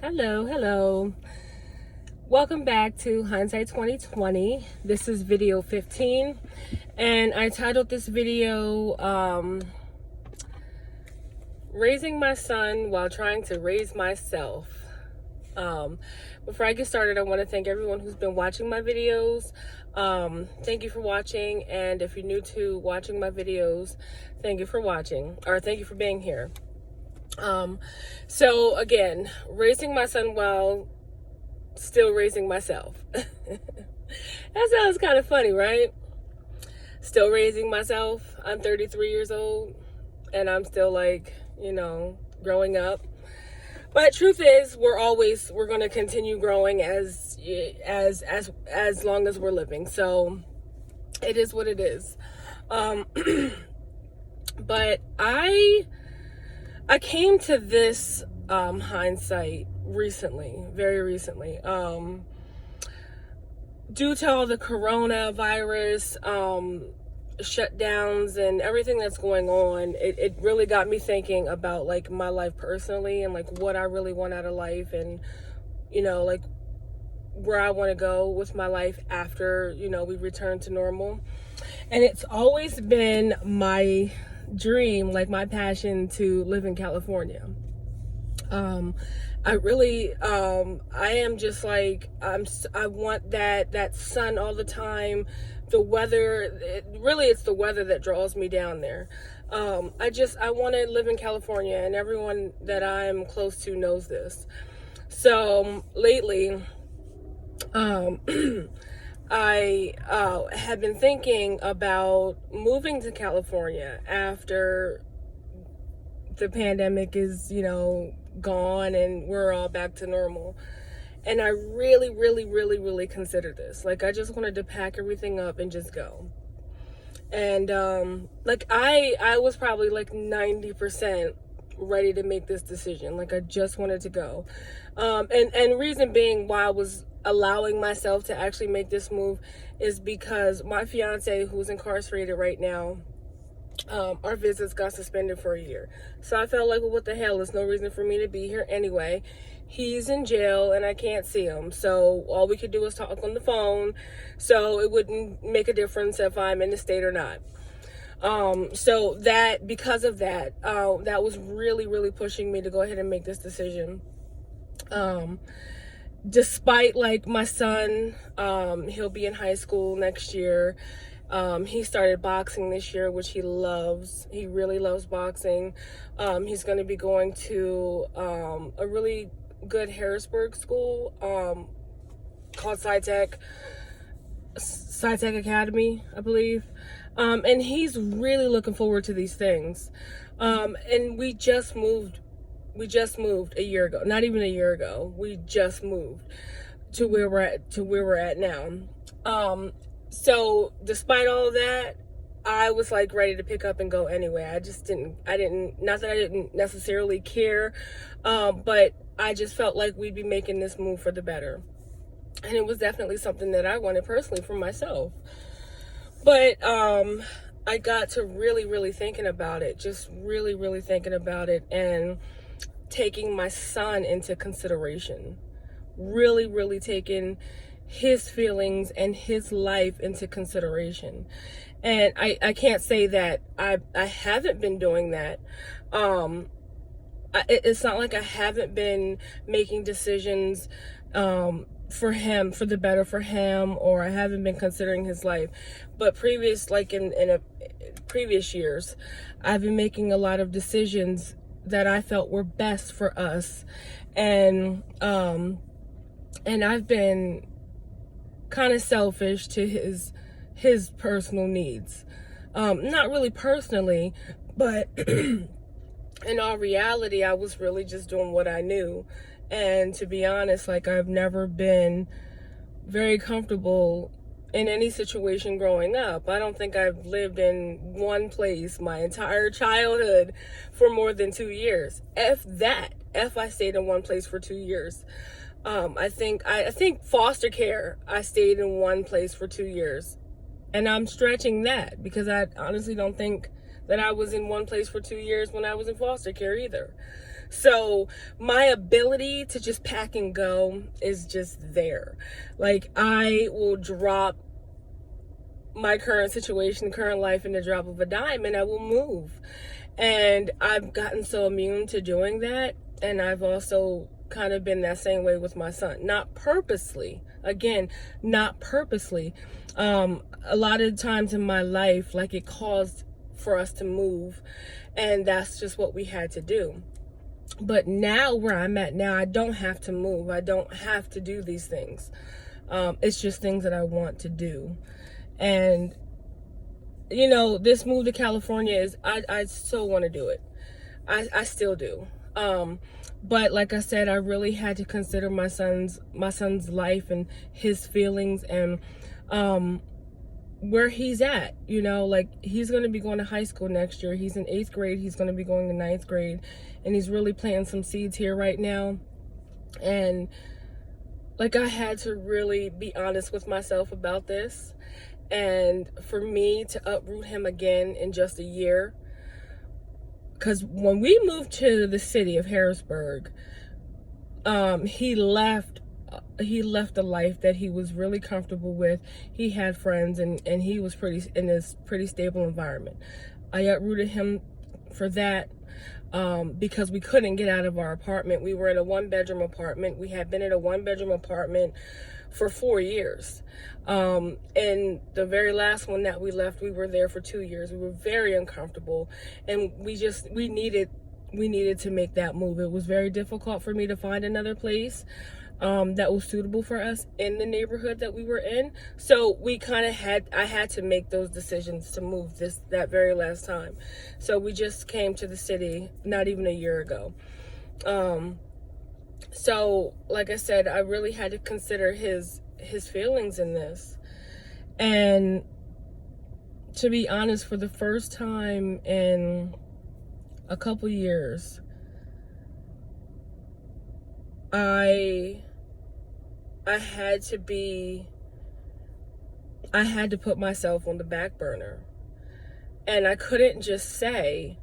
Hello. Welcome back to Hindsight 2020. This is video 15, and I titled this video Raising My Son While Trying to Raise Myself. Before I get started, I want to thank everyone who's been watching my videos. Thank you for watching, and if you're new to watching my videos, thank you for watching, or thank you for being here. So again, raising my son while still raising myself. That sounds kind of funny, right? Still raising myself. I'm 33 years old and I'm still growing up. But truth is, we're going to continue growing as long as we're living. So it is what it is. But I came to this hindsight very recently, due to all the coronavirus shutdowns and everything that's going on. It really got me thinking about my life personally and what I really want out of life, and where I want to go with my life after we return to normal. And it's always been my dream, my passion, to live in California. I really, I am just I want that sun all the time. The weather, it's the weather that draws me down there. I want to live in California, and everyone that I'm close to knows this. So lately, I have been thinking about moving to California after the pandemic is, gone and we're all back to normal. And I really considered this. I just wanted to pack everything up and just go. And I was probably 90% ready to make this decision. I just wanted to go. And reason being why I was allowing myself to actually make this move is because my fiance, who's incarcerated right now, our visits got suspended for a year. So I felt well, what the hell? There's no reason for me to be here anyway. He's in jail and I can't see him. So all we could do is talk on the phone. So it wouldn't make a difference if I'm in the state or not. So because of that, that was really pushing me to go ahead and make this decision. Despite my son, he'll be in high school next year. He started boxing this year, which he loves. He really loves boxing. He's going to be going to a really good Harrisburg school called SciTech Academy, I believe. And he's really looking forward to these things. And we just moved a year ago. Not even a year ago. We just moved to where we're at now. So despite all of that, I was ready to pick up and go anyway. Not that I didn't necessarily care, but I just felt we'd be making this move for the better. And it was definitely something that I wanted personally for myself. But I got to really thinking about it, just really thinking about it, and taking my son into consideration. Really taking his feelings and his life into consideration. And I can't say that I haven't been doing that. It's not I haven't been making decisions for him, for the better for him, or I haven't been considering his life. But in previous years, I've been making a lot of decisions that I felt were best for us. And I've been kind of selfish to his personal needs. Not really personally, but in all reality, I was really just doing what I knew. And to be honest, I've never been very comfortable in any situation growing up. I don't think I've lived in one place my entire childhood for more than 2 years. If I stayed in one place for 2 years. I think foster care, I stayed in one place for 2 years. And I'm stretching that because I honestly don't think that I was in one place for 2 years when I was in foster care either. So my ability to just pack and go is just there. Like, I will drop my current situation, current life in the drop of a dime, and I will move. And I've gotten so immune to doing that. And I've also kind of been that same way with my son. Not purposely. Again, not purposely. A lot of times in my life, like, it caused for us to move. And that's just what we had to do. But now, where I'm at now, I don't have to move. I don't have to do these things. It's just things that I want to do. And, you know, this move to California is, I still want to do it. I still do. But like I said, I really had to consider my son's life and his feelings, and where he's at. You know, like, he's going to be going to high school next year. He's in 8th grade. He's going to be going to 9th grade, and he's really planting some seeds here right now. And, like, I had to really be honest with myself about this. And for me to uproot him again in just a year, because when we moved to the city of Harrisburg, he left a life that he was really comfortable with. He had friends, and he was in this pretty stable environment. I uprooted him for that, because we couldn't get out of our apartment. We were in a 1-bedroom apartment. We had been in a 1-bedroom apartment for 4 years. And the very last one that we left, we were there for 2 years. We were very uncomfortable, and we needed to make that move. It was very difficult for me to find another place that was suitable for us in the neighborhood that we were in. So I had to make those decisions to move that very last time. So we just came to the city not even a year ago. So like I said, I really had to consider his feelings in this. And to be honest, for the first time in a couple years, I had to put myself on the back burner. And I couldn't just say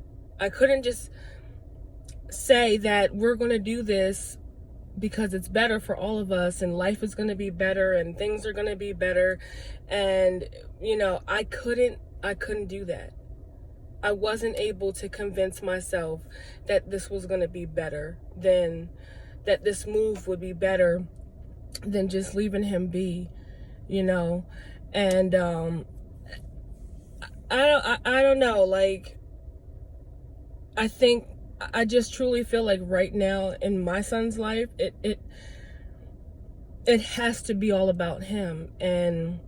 that we're going to do this because it's better for all of us, and life is going to be better, and things are going to be better. And, you know, I couldn't do that. I wasn't able to convince myself that this was going to be better, that this move would be better than just leaving him be, you know. And I don't know, like, I just truly feel like right now in my son's life, it has to be all about him, and,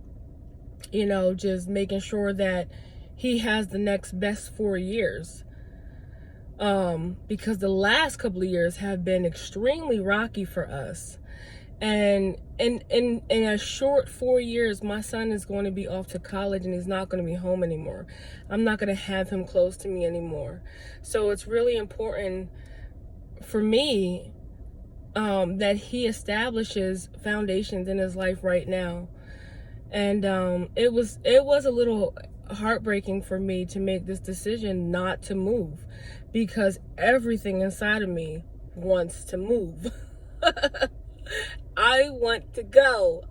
you know, just making sure that he has the next best 4 years. Because the last couple of years have been extremely rocky for us. And in a short 4 years, my son is going to be off to college, and he's not going to be home anymore. I'm not going to have him close to me anymore. So it's really important for me that he establishes foundations in his life right now. And it was a little heartbreaking for me to make this decision not to move, because everything inside of me wants to move. I want to go.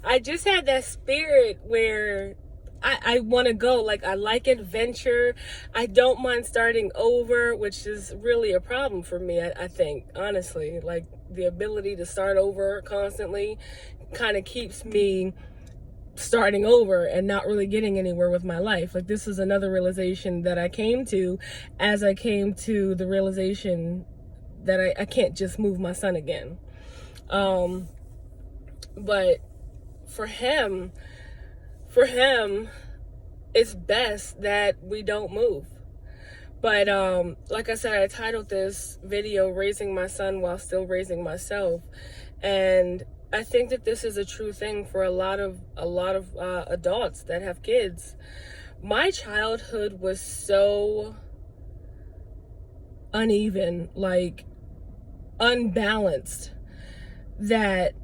I just had that spirit where I want to go. Like, I like adventure. I don't mind starting over, which is really a problem for me, I think, honestly. Like, the ability to start over constantly kind of keeps me starting over and not really getting anywhere with my life. Like, this is another realization that I came to as I came to the realization that I can't just move my son again. But for him, it's best that we don't move. But like I said, I titled this video "Raising My Son While Still Raising Myself," and I think that this is a true thing for a lot of adults that have kids. My childhood was so uneven, like unbalanced, that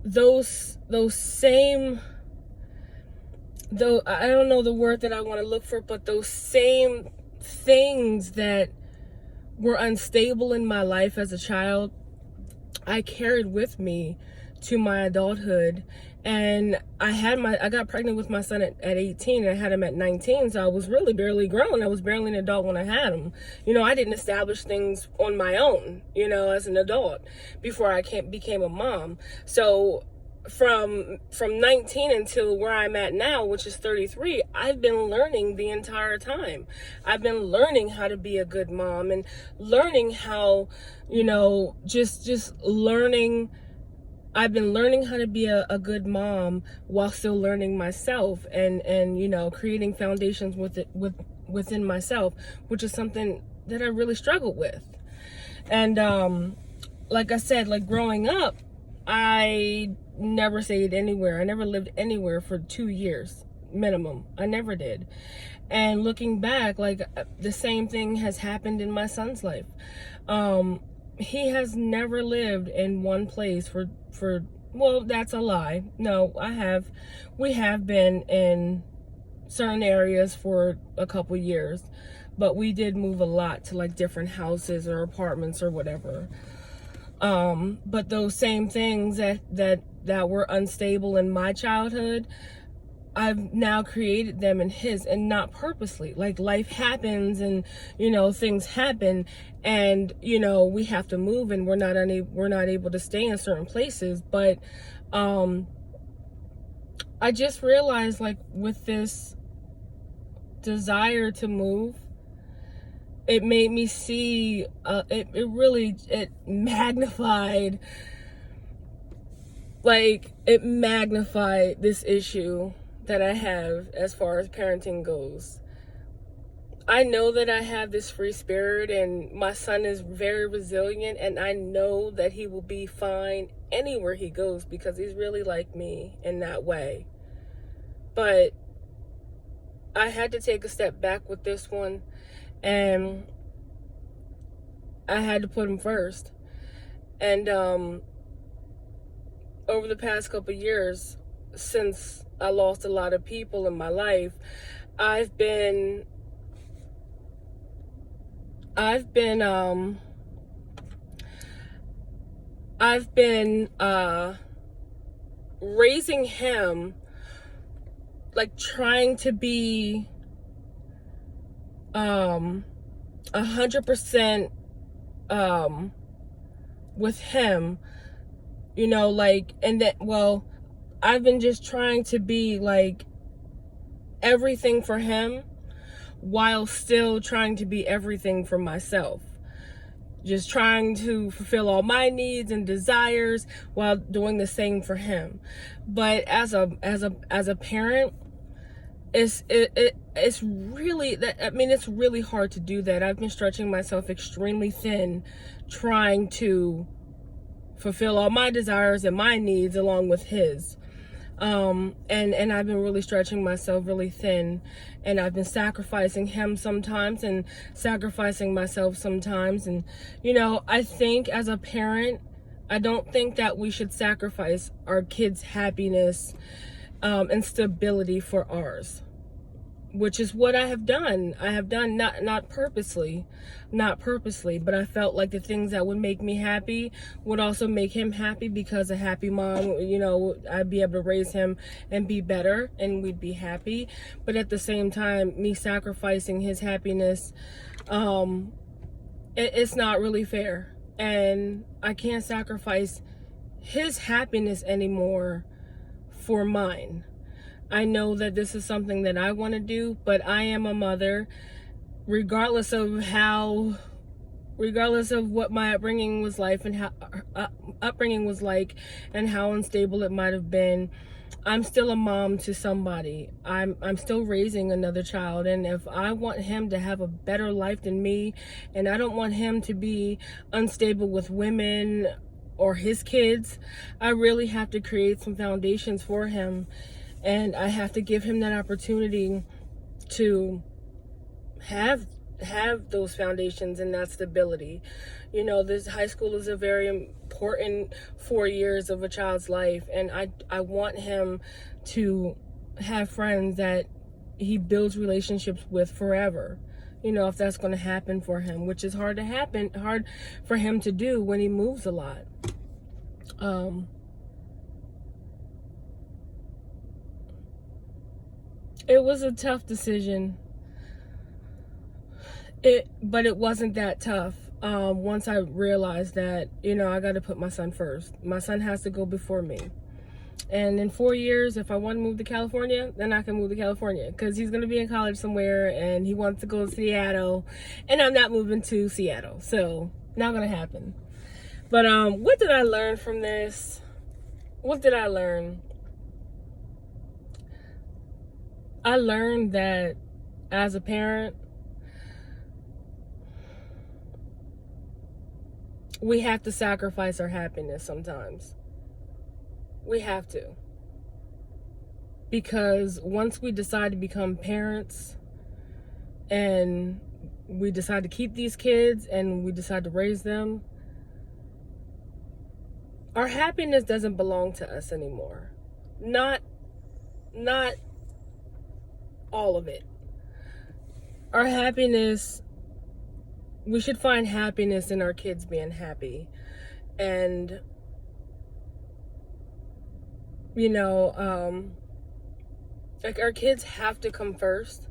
those same, though I don't know the word that I want to look for, but those same things that were unstable in my life as a child, I carried with me to my adulthood. And I got pregnant with my son at 18, and I had him at 19, so I was really barely grown. I was barely an adult when I had him. I didn't establish things on my own, as an adult before I became a mom. So from 19 until where I'm at now, which is 33, I've been learning the entire time. I've been learning how to be a good mom, and learning how, just learning. I've been learning how to be a good mom while still learning myself, and creating foundations within myself, which is something that I really struggled with. And like I said, like growing up, I never stayed anywhere. I never lived anywhere for 2 years minimum. I never did. And looking back, like the same thing has happened in my son's life. He has never lived in one place for well, that's a lie. No, we have been in certain areas for a couple years, but we did move a lot to like different houses or apartments or whatever. But those same things that were unstable in my childhood, I've now created them in his, and not purposely. Like life happens, and things happen, and we have to move, and we're not able to stay in certain places. But I just realized, like, with this desire to move, it made me see it magnified this issue that I have as far as parenting goes. I know that I have this free spirit, and my son is very resilient, and I know that he will be fine anywhere he goes because he's really like me in that way. But I had to take a step back with this one, and I had to put him first. And over the past couple of years, since I lost a lot of people in my life, I've been raising him, like trying to be 100% with him, and that, well, I've been just trying to be like everything for him while still trying to be everything for myself. Just trying to fulfill all my needs and desires while doing the same for him. But as a parent, it's really it's really hard to do that. I've been stretching myself extremely thin, trying to fulfill all my desires and my needs along with his. And I've been really stretching myself really thin, and I've been sacrificing him sometimes and sacrificing myself sometimes. And, I think as a parent, I don't think that we should sacrifice our kids' happiness, and stability for ours, which is what I have done. I have done not purposely, but I felt like the things that would make me happy would also make him happy, because a happy mom, I'd be able to raise him and be better, and we'd be happy. But at the same time, me sacrificing his happiness, it's not really fair. And I can't sacrifice his happiness anymore for mine. I know that this is something that I want to do, but I am a mother, regardless of what my upbringing was like, and how unstable it might have been. I'm still a mom to somebody. I'm still raising another child, and if I want him to have a better life than me, and I don't want him to be unstable with women or his kids, I really have to create some foundations for him. And I have to give him that opportunity to have those foundations and that stability. This high school is a very important 4 years of a child's life, and I want him to have friends that he builds relationships with forever. if that's going to happen for him, which is hard for him to do when he moves a lot. It was a tough decision. But it wasn't that tough. Once I realized that, I got to put my son first. My son has to go before me. And in 4 years, if I want to move to California, then I can move to California, because he's going to be in college somewhere and he wants to go to Seattle, and I'm not moving to Seattle. So not going to happen. But what did I learn from this? What did I learn? I learned that as a parent, we have to sacrifice our happiness sometimes. We have to. Because once we decide to become parents and we decide to keep these kids and we decide to raise them, our happiness doesn't belong to us anymore. Not all of it. Our happiness, we should find happiness in our kids being happy. And like, our kids have to come first.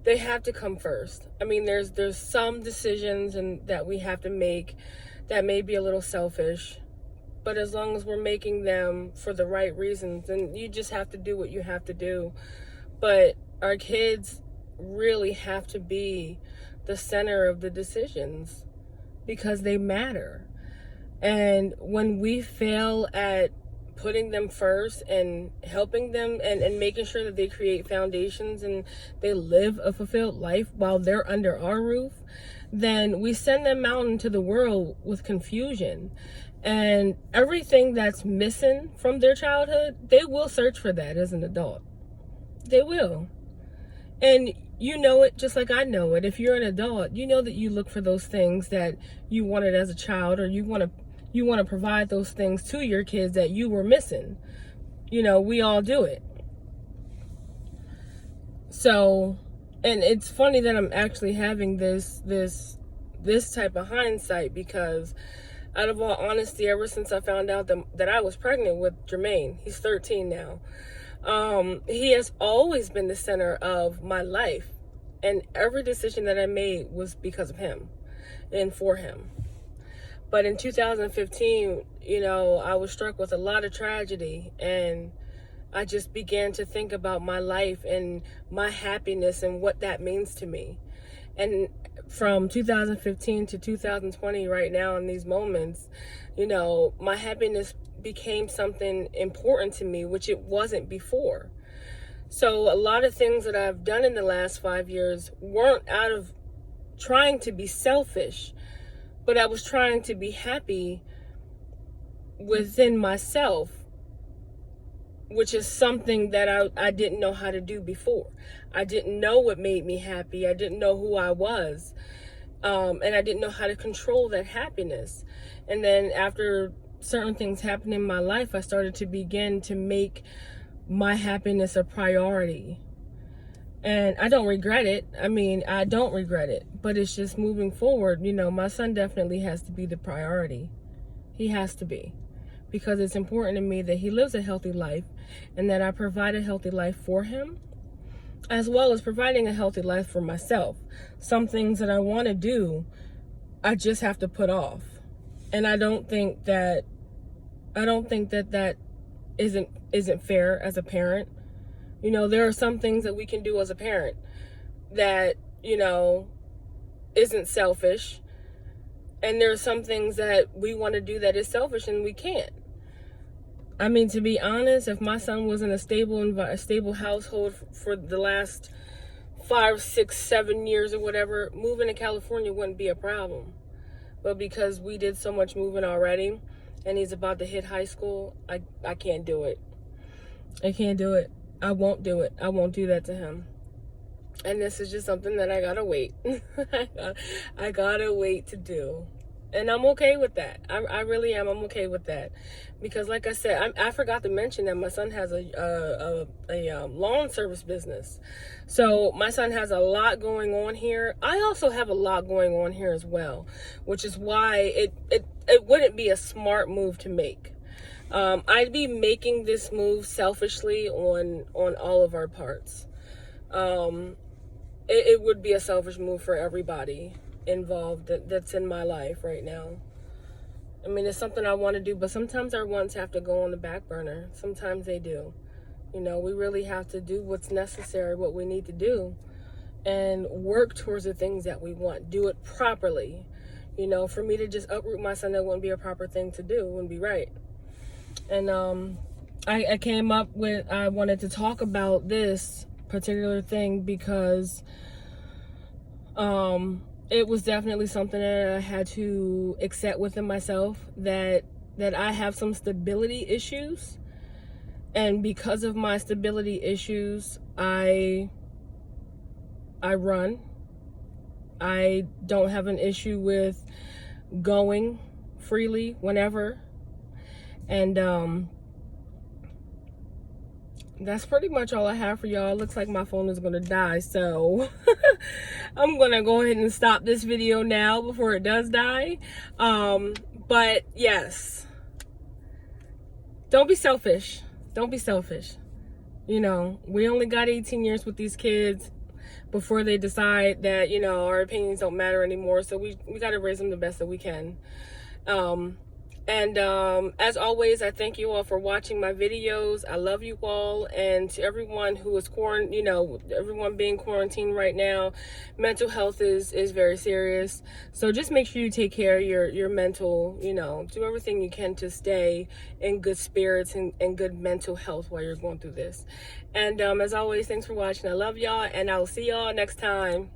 They have to come first. I mean, there's some decisions that we have to make that may be a little selfish, but as long as we're making them for the right reasons, then you just have to do what you have to do. But our kids really have to be the center of the decisions, because they matter. And when we fail at putting them first and helping them and making sure that they create foundations and they live a fulfilled life while they're under our roof, then we send them out into the world with confusion. And everything that's missing from their childhood, they will search for that as an adult. They will. And you know it just like I know it. If you're an adult, you know that you look for those things that you wanted as a child, or you want to provide those things to your kids that you were missing. We all do it. So, and it's funny that I'm actually having this type of hindsight, because out of all honesty, ever since I found out that I was pregnant with Jermaine, he's 13 now, he has always been the center of my life, and every decision that I made was because of him and for him. But in 2015, I was struck with a lot of tragedy, and I just began to think about my life and my happiness and what that means to me. And from 2015 to 2020, right now in these moments, my happiness became something important to me, which it wasn't before. So a lot of things that I've done in the last 5 years weren't out of trying to be selfish, but I was trying to be happy within myself, which is something that I didn't know how to do before. I didn't know what made me happy. I didn't know who I was. And I didn't know how to control that happiness. And then after certain things happened in my life, I started to begin to make my happiness a priority. And I don't regret it. I don't regret it. But it's just moving forward. My son definitely has to be the priority. He has to be. Because it's important to me that he lives a healthy life and that I provide a healthy life for him, as well as providing a healthy life for myself. Some things that I want to do, I just have to put off. And I don't think that isn't fair as a parent. There are some things that we can do as a parent that, isn't selfish. And there are some things that we want to do that is selfish and we can't. To be honest, if my son was in a stable household for the last 5, 6, 7 years or whatever, moving to California wouldn't be a problem. But because we did so much moving already and he's about to hit high school, I can't do it. I can't do it. I won't do it. I won't do that to him. And this is just something that I gotta wait. I gotta wait to do. And I'm okay with that. I really am. I'm okay with that, because like I said, I forgot to mention that my son has a lawn service business. So my son has a lot going on here. I also have a lot going on here as well, which is why it wouldn't be a smart move to make. I'd be making this move selfishly on all of our parts. It would be a selfish move for everybody involved that's in my life right now. I mean, it's something I want to do, but sometimes our wants have to go on the back burner. Sometimes they do. You know, we really have to do what's necessary, what we need to do, and work towards the things that we want. Do it properly. You know, for me to just uproot my son, that wouldn't be a proper thing to do. It wouldn't be right. And I came up with, I wanted to talk about this particular thing because it was definitely something that I had to accept within myself, that I have some stability issues, and because of my stability issues, I run. I don't have an issue with going freely whenever, and that's pretty much all I have for y'all. It looks like my phone is gonna die, so I'm gonna go ahead and stop this video now before it does die. But yes, don't be selfish. Don't be selfish. You know, we only got 18 years with these kids before they decide that, you know, our opinions don't matter anymore. So we got to raise them the best that we can. As always, I thank you all for watching my videos. I love you all, and to everyone who is everyone being quarantined right now, mental health is very serious. So just make sure you take care of your mental, do everything you can to stay in good spirits and good mental health while you're going through this. And as always, thanks for watching. I love y'all, and I'll see y'all next time.